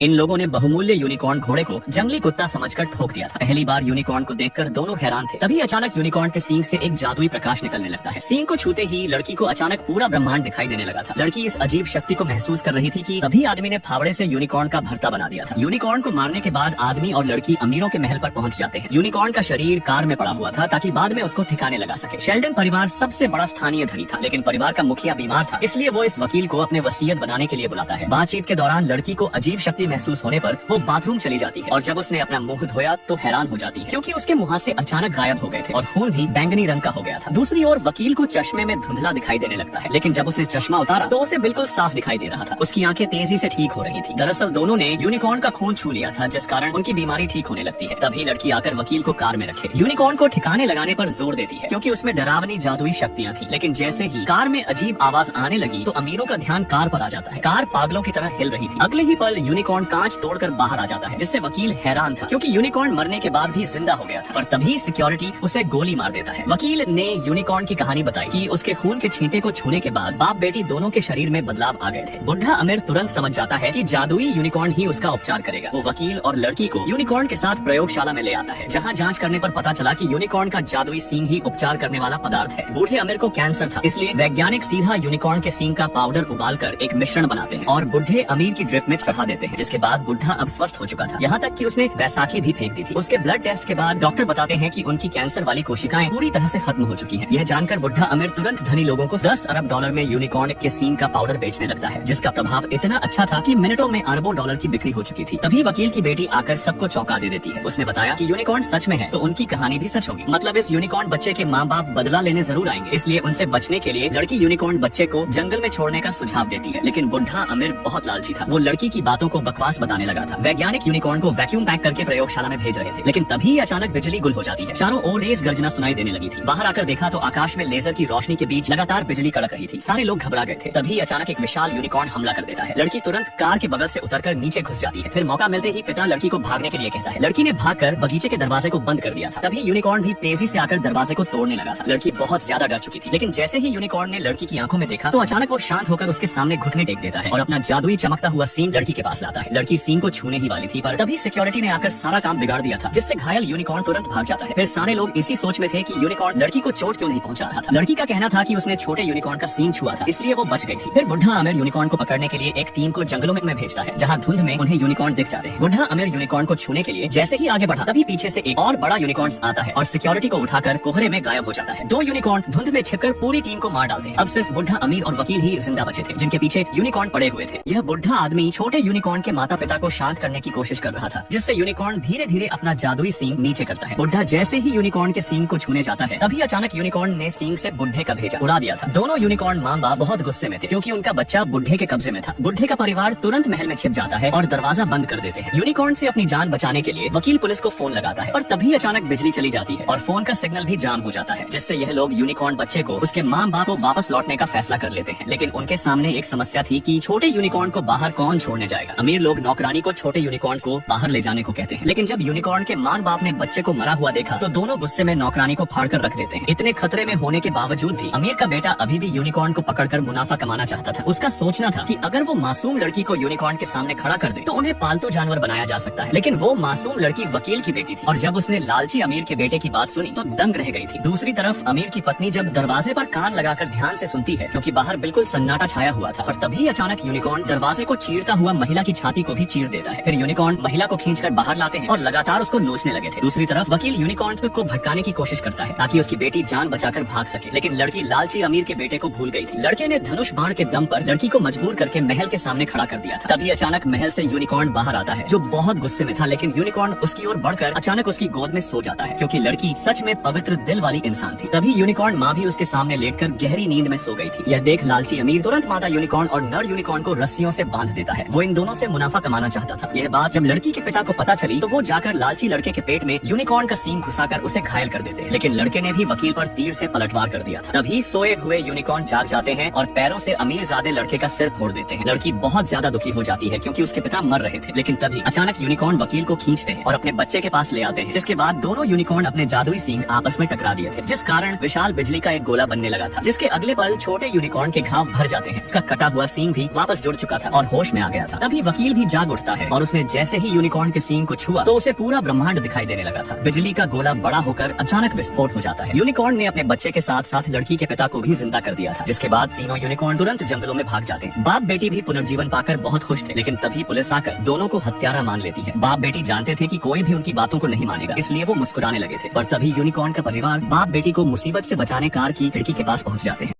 इन लोगों ने बहुमूल्य यूनिकॉर्न घोड़े को जंगली कुत्ता समझकर ठोक दिया था। पहली बार यूनिकॉर्न को देखकर दोनों हैरान थे। तभी अचानक यूनिकॉर्न के सींग से एक जादुई प्रकाश निकलने लगता है। सींग को छूते ही लड़की को अचानक पूरा ब्रह्मांड दिखाई देने लगा था। लड़की इस अजीब शक्ति को महसूस कर रही थी कि तभी आदमी ने फावड़े से यूनिकॉर्न का भरता बना दिया था। यूनिकॉर्न को मारने के बाद आदमी और लड़की अमीरों के महल पर पहुंच जाते हैं। यूनिकॉर्न का शरीर कार में पड़ा हुआ था ताकि बाद में उसको ठिकाने लगा सके। शेल्डन परिवार सबसे बड़ा स्थानीय धनी था, लेकिन परिवार का मुखिया बीमार था, इसलिए वो इस वकील को अपने वसीयत बनाने के लिए बुलाता है। बातचीत के दौरान लड़की को अजीब शक्ति महसूस होने पर वो बाथरूम चली जाती है और जब उसने अपना मुंह धोया तो हैरान हो जाती है क्योंकि उसके मुंह से अचानक गायब हो गए थे और खून भी बैंगनी रंग का हो गया था। दूसरी ओर वकील को चश्मे में धुंधला दिखाई देने लगता है, लेकिन जब उसने चश्मा उतारा तो उसे बिल्कुल साफ दिखाई दे रहा था। उसकी आंखें तेजी से ठीक हो रही थी। दरअसल दोनों ने यूनिकॉर्न का खून छू लिया था, जिस कारण उनकी बीमारी ठीक होने लगती है। तभी लड़की आकर वकील को कार में रखे यूनिकॉर्न को ठिकाने लगाने पर जोर देती है क्योंकि उसमें डरावनी जादुई शक्तियाँ थी। लेकिन जैसे ही कार में अजीब आवाज आने लगी तो अमीरों का ध्यान कार पर आ जाता है। कार पागलों की तरह हिल रही थी। अगले ही पल यूनिकॉर्न कांच तोड़कर बाहर आ जाता है, जिससे वकील हैरान था क्योंकि यूनिकॉर्न मरने के बाद भी जिंदा हो गया था। और तभी सिक्योरिटी उसे गोली मार देता है। वकील ने यूनिकॉर्न की कहानी बताई कि उसके खून के छींटे को छूने के बाद बाप बेटी दोनों के शरीर में बदलाव आ गए थे। बुढ़ा अमीर तुरंत समझ जाता है कि जादुई यूनिकॉर्न ही उसका उपचार करेगा। वो वकील और लड़की को यूनिकॉर्न के साथ प्रयोगशाला में ले आता है, जहाँ जांच करने पर पता चला कि यूनिकॉर्न का जादुई सींग ही उपचार करने वाला पदार्थ है। बूढ़े अमीर को कैंसर था, इसलिए वैज्ञानिक सीधा यूनिकॉर्न के सींग का पाउडर उबालकर एक मिश्रण बनाते हैं और बुढ़े अमीर की ड्रिप में चढ़ा देते हैं, जिसके बाद बुढ़ा अब स्वस्थ हो चुका था। यहाँ तक कि उसने बैसाखी भी फेंक दी थी। उसके ब्लड टेस्ट के बाद डॉक्टर बताते हैं कि उनकी कैंसर वाली कोशिकाएं पूरी तरह से खत्म हो चुकी हैं। यह जानकर बुढ़ा अमीर तुरंत धनी लोगों को 10 अरब डॉलर में यूनिकॉर्न के सींग का पाउडर बेचने लगता है, जिसका प्रभाव इतना अच्छा था कि मिनटों में अरबों डॉलर की बिक्री हो चुकी थी। तभी वकील की बेटी आकर सबको चौंका दे देती है। उसने बताया कि यूनिकॉर्न सच में है तो उनकी कहानी भी सच होगी। मतलब इस यूनिकॉर्न बच्चे के माँ बाप बदला लेने जरूर आएंगे, इसलिए उनसे बचने के लिए लड़की यूनिकॉर्न बच्चे को जंगल में छोड़ने का सुझाव देती है। लेकिन बुढ़ा अमीर बहुत लालची था। वो लड़की की बातों को बकवास बताने लगा था। वैज्ञानिक यूनिकॉर्न को वैक्यूम पैक करके प्रयोगशाला में भेज रहे थे, लेकिन तभी अचानक बिजली गुल हो जाती है। चारों ओर तेज गर्जना सुनाई देने लगी थी। बाहर आकर देखा तो आकाश में लेजर की रोशनी के बीच लगातार बिजली कड़क रही थी। सारे लोग घबरा गए थे। तभी अचानक एक विशाल यूनिकॉर्न हमला कर देता है। लड़की तुरंत कार के बगल से उतरकर नीचे घुस जाती है। फिर मौका मिलते ही पिता लड़की को भागने के लिए कहता है। लड़की ने भागकर बगीचे के दरवाजे को बंद कर दिया था। तभी यूनिकॉर्न भी तेजी से आकर दरवाजे को तोड़ने लगा था। लड़की बहुत ज्यादा डर चुकी थी, लेकिन जैसे ही यूनिकॉर्न ने लड़की की आंखों में देखा तो अचानक वो शांत होकर उसके सामने घुटने टेक देता है और अपना जादुई चमकता हुआ सींग लड़की के पास लाता है। लड़की सींग को छूने ही वाली थी, पर तभी सिक्योरिटी ने आकर सारा काम बिगाड़ दिया था, जिससे घायल यूनिकॉर्न तुरंत भाग जाता है। फिर सारे लोग इसी सोच में थे कि यूनिकॉर्न लड़की को चोट क्यों नहीं पहुंचा रहा था। लड़की का कहना था कि उसने छोटे यूनिकॉर्न का सींग छुआ था, इसलिए वो बच गई थी। फिर बुढ़ा अमीर यूनिकॉर्न को पकड़ने के लिए एक टीम को जंगलों में भेजता है, जहाँ धुंध में उन्हें यूनिकॉर्न दिख जाते हैं। बुढ़ा अमीर यूनिकॉर्न को छूने के लिए जैसे ही आगे बढ़ा तभी पीछे से एक और बड़ा यूनिकॉर्न आता है और सिक्योरिटी को उठाकर कोहरे में गायब हो जाता है। दो यूनिकॉर्न धुंध में छिपकर पूरी टीम को मार डालते हैं। अब सिर्फ बुढ़ा अमीर और वकील ही जिंदा बचे थे, जिनके पीछे यूनिकॉर्न पड़े हुए थे। यह बुढ़ा आदमी छोटे यूनिकॉर्न के माता पिता को शांत करने की कोशिश कर रहा था, जिससे यूनिकॉर्न धीरे धीरे अपना जादुई सींग नीचे करता है। बुढ़ा जैसे ही यूनिकॉर्न के सींग को छूने जाता है तभी अचानक यूनिकॉर्न ने सींग से बुढ़े का भेजा उड़ा दिया था। दोनों यूनिकॉर्न माँ बाप बहुत गुस्से में थे क्योंकि उनका बच्चा बुढ़े के कब्जे में था। बुढ़े का परिवार तुरंत महल में छिप जाता है और दरवाजा बंद कर देते हैं। यूनिकॉर्न से अपनी जान बचाने के लिए वकील पुलिस को फोन लगाता है, और तभी अचानक बिजली चली जाती है और फोन का सिग्नल भी जाम हो जाता है, जिससे यह लोग यूनिकॉर्न बच्चे को उसके माँ बाप को वापस लौटने का फैसला कर लेते हैं। लेकिन उनके सामने एक समस्या थी कि छोटे यूनिकॉर्न को बाहर कौन छोड़ने जाएगा। अमीर लोग नौकरानी को छोटे यूनिकॉर्न को बाहर ले जाने को कहते हैं, लेकिन जब यूनिकॉर्न के माँ बाप ने बच्चे को मरा हुआ देखा तो दोनों गुस्से में नौकरानी को फाड़ कर रख देते हैं। इतने खतरे में होने के बावजूद भी अमीर का बेटा अभी भी यूनिकॉर्न को पकड़कर मुनाफा कमाना चाहता था। उसका सोचना था कि अगर वो मासूम लड़की को यूनिकॉर्न के सामने खड़ा कर दे तो उन्हें पालतू जानवर बनाया जा सकता है। लेकिन वो मासूम लड़की वकील की बेटी थी और जब उसने लालची अमीर के बेटे की बात सुनी तो दंग रह गई थी। दूसरी तरफ अमीर की पत्नी जब दरवाजे पर कान लगाकर ध्यान से सुनती है क्योंकि बाहर बिल्कुल सन्नाटा छाया हुआ था, और तभी अचानक यूनिकॉर्न दरवाजे को चीरता हुआ महिला की छाती को भी चीर देता है। फिर यूनिकॉर्न महिला को खींचकर बाहर लाते हैं और लगातार उसको नोचने लगे थे। दूसरी तरफ वकील यूनिकॉर्न को भटकाने की कोशिश करता है ताकि उसकी बेटी जान बचाकर भाग सके, लेकिन लड़की लालची अमीर के बेटे को भूल गई थी। लड़के ने धनुष बाण के दम पर लड़की को मजबूर करके महल के सामने खड़ा कर दिया था। तभी अचानक महल से यूनिकॉर्न बाहर आता है जो बहुत गुस्से में था, लेकिन यूनिकॉर्न उसकी ओर बढ़कर अचानक उसकी गोद में सो जाता है क्योंकि लड़की सच में पवित्र दिल वाली इंसान थी। तभी यूनिकॉर्न माँ भी उसके सामने लेटकर गहरी नींद में सो गई थी। यह देख लालची अमीर तुरंत मादा यूनिकॉर्न और नर यूनिकॉर्न को रस्सियों से बांध देता है। वो इन दोनों से मुनाफा कमाना चाहता था। यह बात जब लड़की के पिता को पता चली तो वो जाकर लालची लड़के के पेट में यूनिकॉर्न का सींग घुसाकर उसे घायल कर देते हैं, लेकिन लड़के ने भी वकील पर तीर से पलटवार कर दिया था। तभी सोए हुए यूनिकॉर्न जाग जाते हैं और पैरों से अमीरजादे लड़के का सिर फोड़ देते हैं। लड़की बहुत ज्यादा दुखी हो जाती है क्योंकि उसके पिता मर रहे थे, लेकिन तभी अचानक यूनिकॉर्न वकील को खींचते हैं और अपने बच्चे के पास ले आते हैं, जिसके बाद दोनों यूनिकॉर्न अपने जादुई सींग आपस में टकरा दिए थे, जिस कारण विशाल बिजली का एक गोला बनने लगा था, जिसके अगले पल छोटे यूनिकॉर्न के घाव भर जाते हैं। उसका कटा हुआ सींग भी वापस जुड़ चुका था और होश में आ गया था। तभी वकील अनिल भी जाग उठता है और उसने जैसे ही यूनिकॉर्न के सींग को छुआ तो उसे पूरा ब्रह्मांड दिखाई देने लगा था। बिजली का गोला बड़ा होकर अचानक विस्फोट हो जाता है। यूनिकॉर्न ने अपने बच्चे के साथ साथ लड़की के पिता को भी जिंदा कर दिया था, जिसके बाद तीनों यूनिकॉर्न तुरंत जंगलों में भाग जाते हैं। बाप बेटी भी पुनर्जीवन पाकर बहुत खुश थे, लेकिन तभी पुलिस आकर दोनों को हत्यारा मान लेती है। बाप बेटी जानते थे कि कोई भी उनकी बातों को नहीं मानेगा, इसलिए वो मुस्कुराने लगे थे। पर तभी यूनिकॉर्न का परिवार बाप बेटी को मुसीबत से बचाने कार की खिड़की के पास पहुंच जाते हैं।